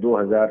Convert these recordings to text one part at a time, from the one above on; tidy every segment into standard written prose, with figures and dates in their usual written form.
2000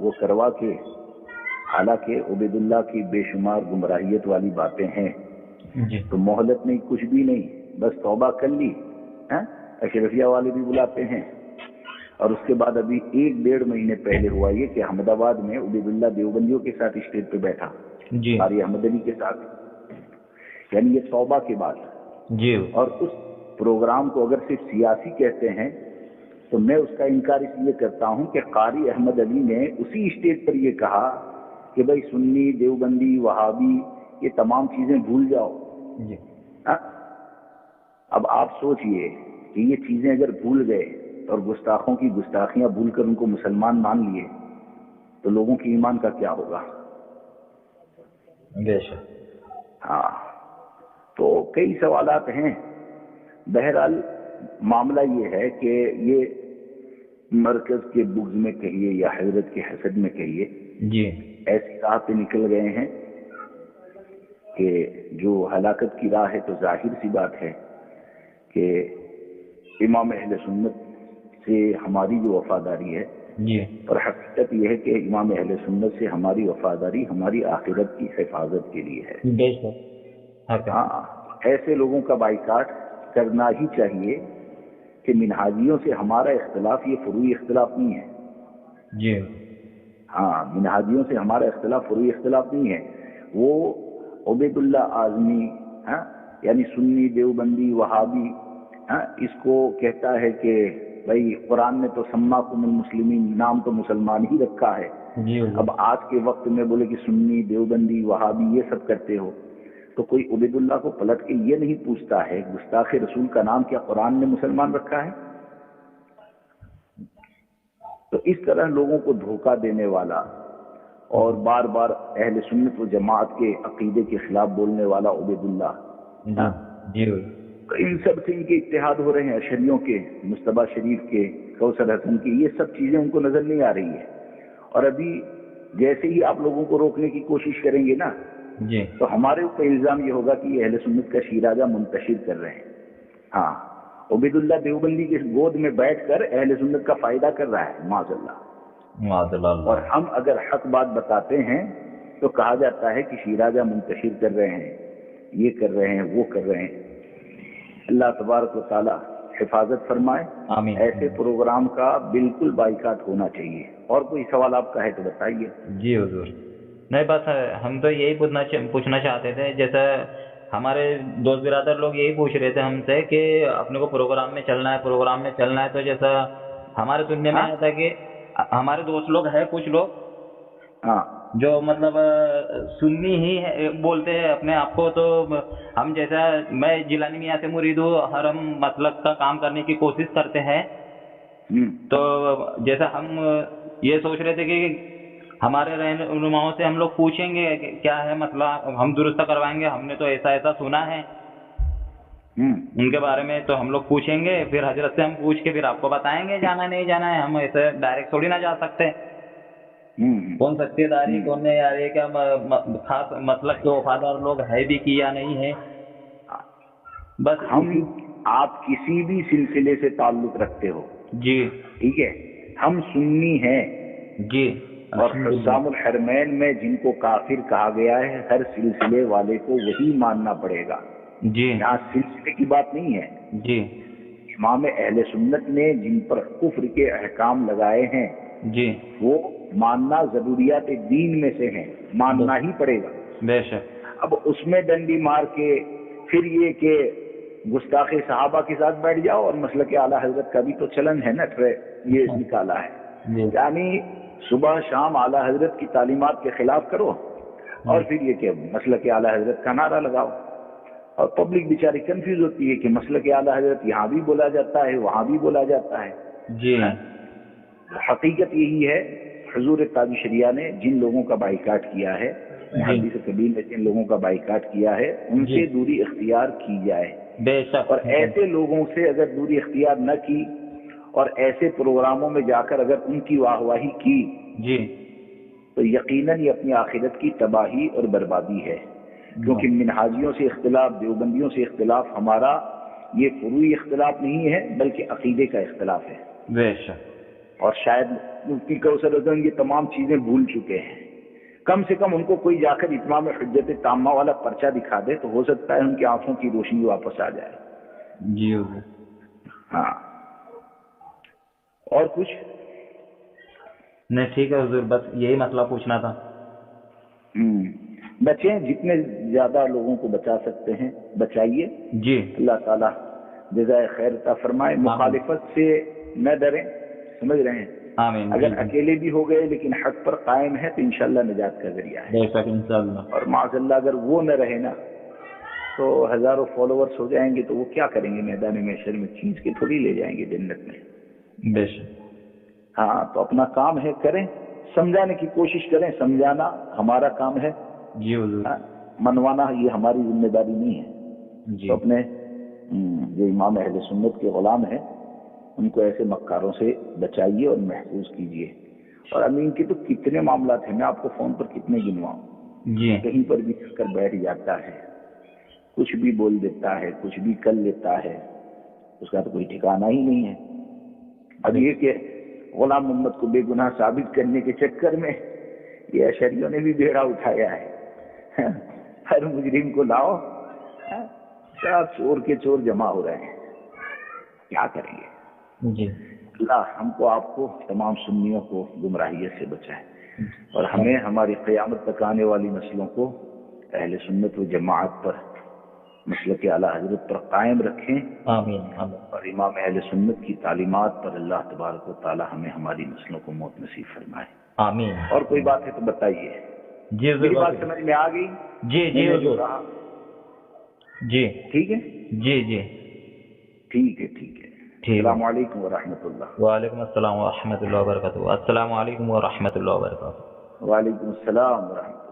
وہ کروا کے، حالانکہ عبیداللہ کی بے شمار گمراہیت والی باتیں ہیں، جی تو مہلت نہیں، کچھ بھی نہیں، بس توبہ کر لی، اشرفیہ والے بھی بلاتے ہیں۔ اور اس کے بعد ابھی 1-1.5 مہینے پہلے ہوا یہ کہ احمد آباد میں عبیداللہ دیوبندیوں کے ساتھ اسٹیج پہ بیٹھا، جی قاری احمد علی کے ساتھ، یعنی یہ توبہ کے بعد۔ جی اور اس پروگرام کو اگر صرف سیاسی کہتے ہیں تو میں اس کا انکار اس لیے کرتا ہوں کہ قاری احمد علی نے اسی اسٹیج پر یہ کہا کہ بھائی سنی، دیوبندی، وہابی، یہ تمام چیزیں بھول جاؤ۔ جی اب آپ سوچئے کہ یہ چیزیں اگر بھول گئے اور گستاخوں کی گستاخیاں بھول کر ان کو مسلمان مان لیے تو لوگوں کی ایمان کا کیا ہوگا؟ بے شک۔ ہاں، تو کئی سوالات ہیں۔ بہرحال معاملہ یہ ہے کہ یہ مرکز کے بغض میں کہیے یا حضرت کے حسد میں کہیے، جی ایسی راہ پہ نکل گئے ہیں کہ جو ہلاکت کی راہ ہے، تو ظاہر سی بات ہے کہ امام اہل سنت سے ہماری جو وفاداری ہے، جی اور حقیقت یہ ہے کہ امام اہل سنت سے ہماری وفاداری ہماری آخرت کی حفاظت کے لیے ہے۔ بے شک۔ ہاں، ایسے لوگوں کا بائیکاٹ کرنا ہی چاہیے کہ منہاجیوں سے ہمارا اختلاف یہ فروعی اختلاف نہیں ہے۔ جی ہاں، منہاجیوں سے ہمارا اختلاف فروعی اختلاف نہیں ہے۔ وہ عبید اللہ اعظمی، یعنی سنی، دیوبندی، وہابی، اس کو کہتا ہے کہ بھائی قرآن نے تو سماکم المسلمین، نام تو مسلمان ہی رکھا ہے۔ جی اب آج کے وقت میں بولے کہ سنی، دیوبندی، وہابی یہ سب کرتے ہو، تو کوئی عبید اللہ کو پلٹ کے یہ نہیں پوچھتا ہے گستاخ رسول کا نام کیا قرآن نے مسلمان رکھا ہے؟ تو اس طرح لوگوں کو دھوکہ دینے والا اور بار بار اہل سنت و جماعت کے عقیدے کے خلاف بولنے والا عبید اللہ، جی تو ان سب سے ان کے اتحاد ہو رہے ہیں، اشریوں کے، مصطفیٰ شریف کے، کوثر حسن کی، یہ سب چیزیں ان کو نظر نہیں آ رہی ہے۔ اور ابھی جیسے ہی آپ لوگوں کو روکنے کی کوشش کریں گے نا، جی تو ہمارے اوپر الزام یہ ہوگا کہ یہ اہل سنت کا شیرازہ منتشر کر رہے ہیں۔ ہاں، عبید اللہ دیوبندی کے گود میں بیٹھ کر اہل سنت کا فائدہ کر رہا ہے، معاذ اللہ۔ معاذ اللہ۔ اور ہم اگر حق بات بتاتے ہیں تو کہا جاتا ہے کہ شیرازہ منتشر کر رہے ہیں، یہ کر رہے ہیں، وہ کر رہے ہیں۔ اللہ تبارک و تعالی حفاظت فرمائے۔ آمین۔ ایسے پروگرام کا بالکل بائیکاٹ ہونا چاہیے۔ اور کوئی سوال آپ کا ہے تو بتائیے۔ جی حضور، نہیں بس ہم تو یہی پوچھنا چاہتے تھے، جیسے ہمارے دوست برادر لوگ یہی پوچھ رہے تھے ہم سے کہ اپنے کو پروگرام میں چلنا ہے، تو جیسا ہمارے سننے میں آیا تھا کہ ہمارے دوست لوگ ہیں کچھ لوگ ہاں جو مطلب سنی ہی ہے بولتے ہیں اپنے آپ کو، تو ہم جیسا میں جیلانی میاں سے مرید ہوں، ہر ہم مسلک کا کام کرنے کی کوشش کرتے ہیں، تو جیسا ہم یہ سوچ رہے تھے کہ ہمارے رہنماؤں سے ہم لوگ پوچھیں گے کہ کیا ہے مسئلہ، ہم درست کروائیں گے، ہم نے تو ایسا سنا ہے ان کے بارے میں، تو ہم لوگ پوچھیں گے، پھر حضرت سے ہم پوچھ کے پھر آپ کو بتائیں گے جانا نہیں جانا ہے۔ ہم ایسے ڈائریکٹ تھوڑی نہ جا سکتے، کون سچی داری کون نہیں، یار یہ کیا خاص مسلک کے وفادار لوگ ہے بھی کہ یا نہیں ہے۔ بس ہم آپ کسی بھی سلسلے سے تعلق رکھتے ہو، جی ٹھیک ہے، ہم سنی ہیں، جی، اور حسام الحرمین میں جن کو کافر کہا گیا ہے، ہر سلسلے والے کو وہی ماننا پڑے گا۔ جی یہاں سلسلے کی بات نہیں ہے۔ جی امام اہل سنت نے جن پر کفر کے احکام لگائے ہیں جی، وہ ماننا ضروریات دین میں سے ہیں، ماننا ہی پڑے گا۔ بے شک۔ اب اس میں ڈنڈی مار کے پھر یہ کہ گستاخ صحابہ کے ساتھ بیٹھ جاؤ، اور مسلک اعلیٰ حضرت کا بھی تو چلن ہے نا، یہ نکالا ہے، یعنی صبح شام اعلیٰ حضرت کی تعلیمات کے خلاف کرو، اور پھر یہ کہ مسلک اعلیٰ حضرت کا نعرہ لگاؤ، اور پبلک بیچاری کنفیوز ہوتی ہے کہ مسلک اعلیٰ حضرت یہاں بھی بولا جاتا ہے، وہاں بھی بولا جاتا ہے۔ جی حقیقت یہی ہے، حضور تاج شریعہ نے جن لوگوں کا بائیکاٹ کیا ہے، محدث کبیر نے جن لوگوں کا بائیکاٹ کیا ہے، ان سے دوری اختیار کی جائے۔ بے شک۔ اور ایسے لوگوں سے اگر دوری اختیار نہ کی اور ایسے پروگراموں میں جا کر اگر ان کی واہ واہی کی جی تو یقیناً یہ اپنی آخرت کی تباہی اور بربادی ہے، کیونکہ منہاجیوں سے اختلاف، دیوبندیوں سے اختلاف ہمارا یہ فروعی اختلاف نہیں ہے بلکہ عقیدے کا اختلاف ہے۔ بے شک۔ اور شاید مفتی کوثر اعظم یہ تمام چیزیں بھول چکے ہیں. کم سے کم ان کو کوئی جا کر اتمام حجت تامہ والا پرچہ دکھا دے تو ہو سکتا ہے ان کی آنکھوں کی روشنی واپس آ جائے. جی حضور. ہاں اور کچھ نہیں ٹھیک ہے حضور، بس یہی مسئلہ پوچھنا تھا. بچیں، جتنے زیادہ لوگوں کو بچا سکتے ہیں بچائیے. جی اللہ تعالیٰ جزائے خیر عطا فرمائے. مخالفت سے نہ ڈریں، سمجھ رہے ہیں. آمین. اگر اکیلے بھی ہو گئے لیکن حق پر قائم ہے تو انشاءاللہ نجات کا ذریعہ ہے. بے شک انشاءاللہ. اور معاذ اللہ اگر وہ نہ رہے نا تو ہزاروں فالوورس ہو جائیں گے تو وہ کیا کریں گے میدان محشر میں؟ کھینچ کے تھوڑی لے جائیں گے جنت میں. بے شک. ہاں تو اپنا کام ہے کریں، سمجھانے کی کوشش کریں. سمجھانا ہمارا کام ہے، جی حضور. منوانا یہ ہماری ذمہ داری نہیں ہے. جی تو اپنے جو امام اہل سنت کے غلام ہیں ان کو ایسے مکاروں سے بچائیے اور محفوظ کیجیے. اور امین کے تو کتنے معاملات ہیں، میں آپ کو فون پر کتنے گنواؤں. جی کہیں پر بھی کر بیٹھ جاتا ہے، کچھ بھی بول دیتا ہے، کچھ بھی کر لیتا ہے، اس کا تو کوئی ٹھکانہ ہی نہیں ہے. اب یہ کہ غلام محمد کو بے گناہ ثابت کرنے کے چکر میں یہ اشعریوں نے بھی بیڑا اٹھایا ہے. ہر مجرم کو لاؤ، سب چور کے چور جمع ہو رہے ہیں، کیا کریں گے. جی. اللہ ہم کو، آپ کو، تمام سنیوں کو گمراہیت سے بچائے اور ہمیں ہماری قیامت تک آنے والی نسلوں کو اہل سنت و جماعت پر، مسلک اعلی حضرت پر قائم رکھیں. آمین. آمین. اور امام اہل سنت کی تعلیمات پر اللہ تبارک و تعالی ہمیں ہماری نسلوں کو موت نصیب فرمائے. آمین. اور کوئی بات ہے تو بتائیے. جی میری حضور. بات سمجھ میں آ گئی؟ جی جی میں نے جو حضور. کہا جی ٹھیک ہے؟ جی جی ٹھیک ہے ٹھیک ہے. ٹھیک. السلام علیکم ورحمۃ اللہ. وعلیکم السلام ورحمۃ اللہ وبرکاتہ. السلام علیکم ورحمۃ اللہ وبرکاتہ. وعلیکم السلام ورحمۃ اللہ.